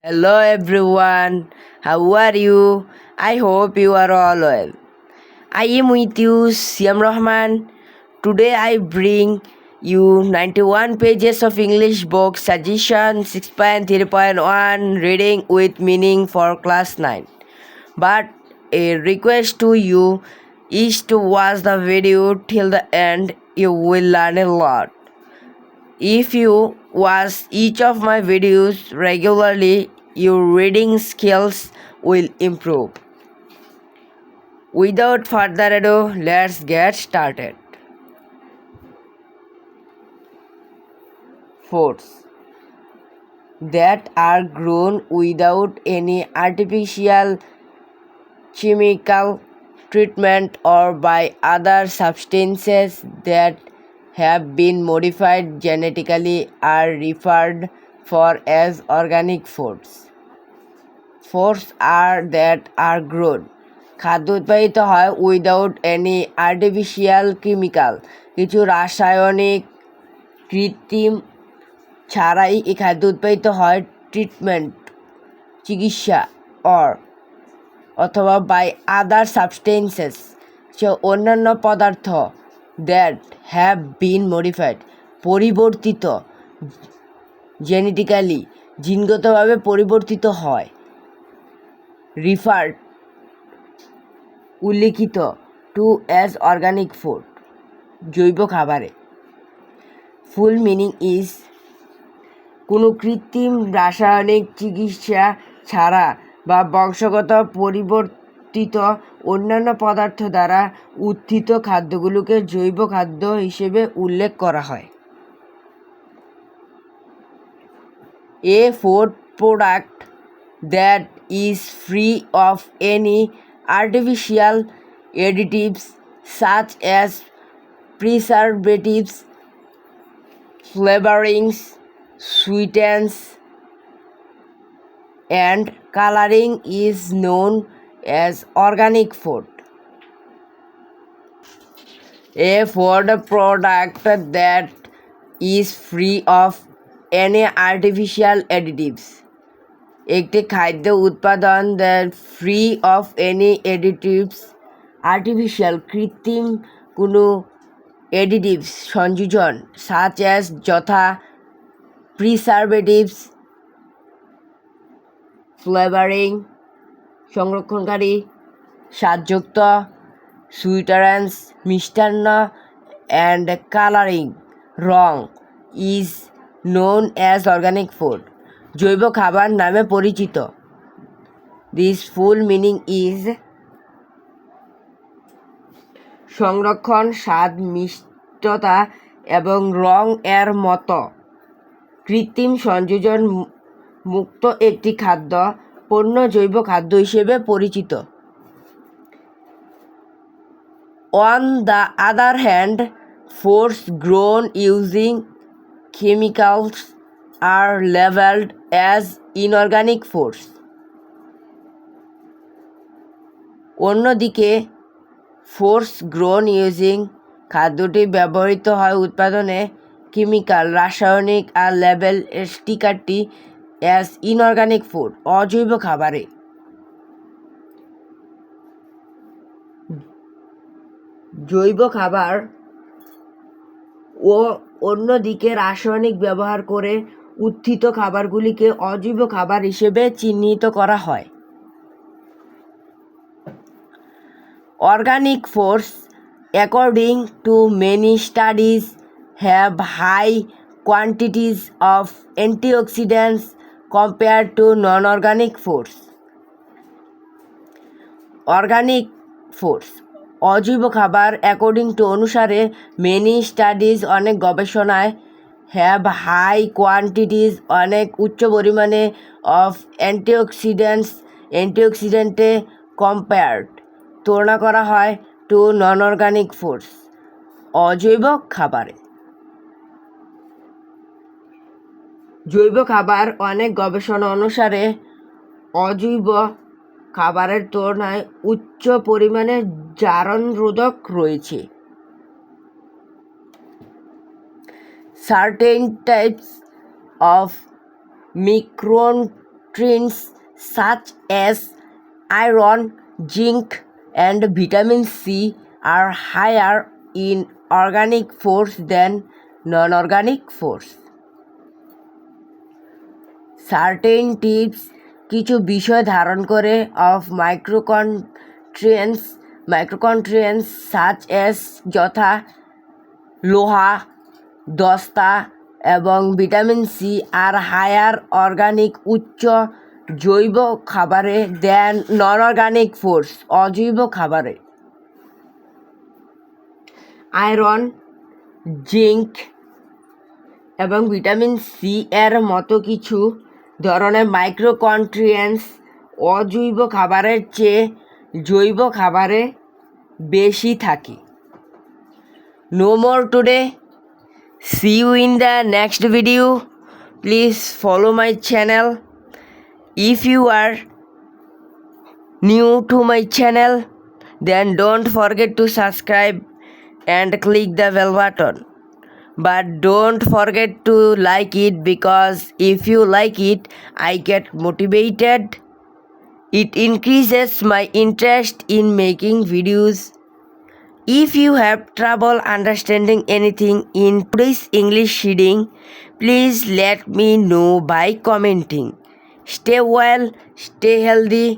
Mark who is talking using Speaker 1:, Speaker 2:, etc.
Speaker 1: Hello everyone, how are you? I hope you are all well. I am with you, Siam Rahman. Today I bring you 91 pages of English book suggestion 6.3.1 reading with meaning for class 9. But a request to you is to watch the video till the end. You will learn a lot. If you watch each of my videos regularly, your reading skills will improve. Without further ado, let's get started. Foods that are grown without any artificial chemical treatment or by other substances that have been modified genetically are referred for as organic foods. Foods are that are grown. খাদ্য উৎপাদিত হয় without any artificial chemical, কিছু রাসায়নিক কৃত্রিম ছাড়াই এই খাদ্য উৎপাদিত হয় ট্রিটমেন্ট চিকিৎসা অথবা বাই আদার সাবস্টেন্সেস অন্যান্য পদার্থ দ্যাট হ্যাভ বিন মডিফাইড পরিবর্তিত জেনেটিক্যালি জিনগতভাবে পরিবর্তিত হয় রিফার্ড উল্লিখিত টু অ্যাজ অর্গানিক ফুড জৈব খাবারে। ফুল মিনিং ইজ কোনো কৃত্রিম রাসায়নিক চিকিৎসা ছাড়া বা বংশগত পরিবর্তিত অন্যান্য পদার্থ দ্বারা উত্থিত খাদ্যগুলোকে জৈব খাদ্য হিসেবে উল্লেখ করা হয়। A food product that is free of any artificial additives such as preservatives, flavorings, sweeteners, and coloring is known as organic food. A food product that is free of any artificial additives একটি খাদ্য উৎপাদন that free of any additives artificial কৃত্রিম কোনো এডিটিভস সংযোজন such as যথা প্রিসারভেটিভস flavouring সংরক্ষণকারী স্বাদযুক্ত সুইটারেন্স মিষ্টান্ন and colouring wrong is known as organic food জৈব খাবার নামে পরিচিত। দিস ফুল মিনিং ইজ সংরক্ষণ স্বাদ মিষ্টতা এবং রং এর মতো কৃত্রিম সংযোজন মুক্ত একটি খাদ্য পণ্য জৈব খাদ্য হিসেবে পরিচিত। On the other hand foods grown using chemicals are labeled as inorganic foods. অন্যদিকে ফোর্স গ্রোন ইউজিং খাদ্যটি ব্যবহৃত হয় উৎপাদনে কেমিক্যাল রাসায়নিক আর লেবেল স্টিকারটি অ্যাজ ইনঅর্গানিক ফুড অজৈব খাবারে। জৈব খাবার ও অন্যদিকে রাসায়নিক ব্যবহার করে উত্থিত খাবারগুলিকে অজৈব খাবার হিসেবে চিহ্নিত করা হয়। Organic foods according to many studies have high quantities of antioxidants compare to non organic foods. Organic foods অজৈব খাবার অ্যাকর্ডিং টু অনুসারে মেনি স্টাডিজ অনেক গবেষণায় হ্যাভ হাই কোয়ান্টিটিজ অনেক উচ্চ পরিমাণে অফ অ্যান্টিঅক্সিডেন্টে কম্পেয়ার্ড তুলনা করা হয় টু নন অর্গানিক ফুডস অজৈব খাবারে। জৈব খাবার অনেক গবেষণা অনুসারে অজৈব খাবারের তুলনায় উচ্চ পরিমাণে জারণ রোধক রয়েছে। Certain types of micronutrients such as iron, zinc, and vitamin C are higher in organic foods than non-organic foods. Certain tips কিছু বিষয় ধারণ করে of micronutrients such as যথা লোহা, দস্তা এবং ভিটামিন সি আর হায়ার অর্গানিক উচ্চ জৈব খাবারে দেন নন অর্গানিক ফুডস অজৈব খাবারে। আয়রন, জিঙ্ক এবং ভিটামিন সি এর মতো কিছু ধরনের মাইক্রোনিউট্রিয়েন্টস অজৈব খাবারের চেয়ে জৈব খাবারে বেশি থাকে। No more today. See you in the next video. Please follow my channel. If you are new to my channel, then don't forget to subscribe and click the bell button. But don't forget to like it, because if you like it, I get motivated. It increases my interest in making videos. If you have trouble understanding anything in today's English reading, please let me know by commenting. Stay well, stay healthy.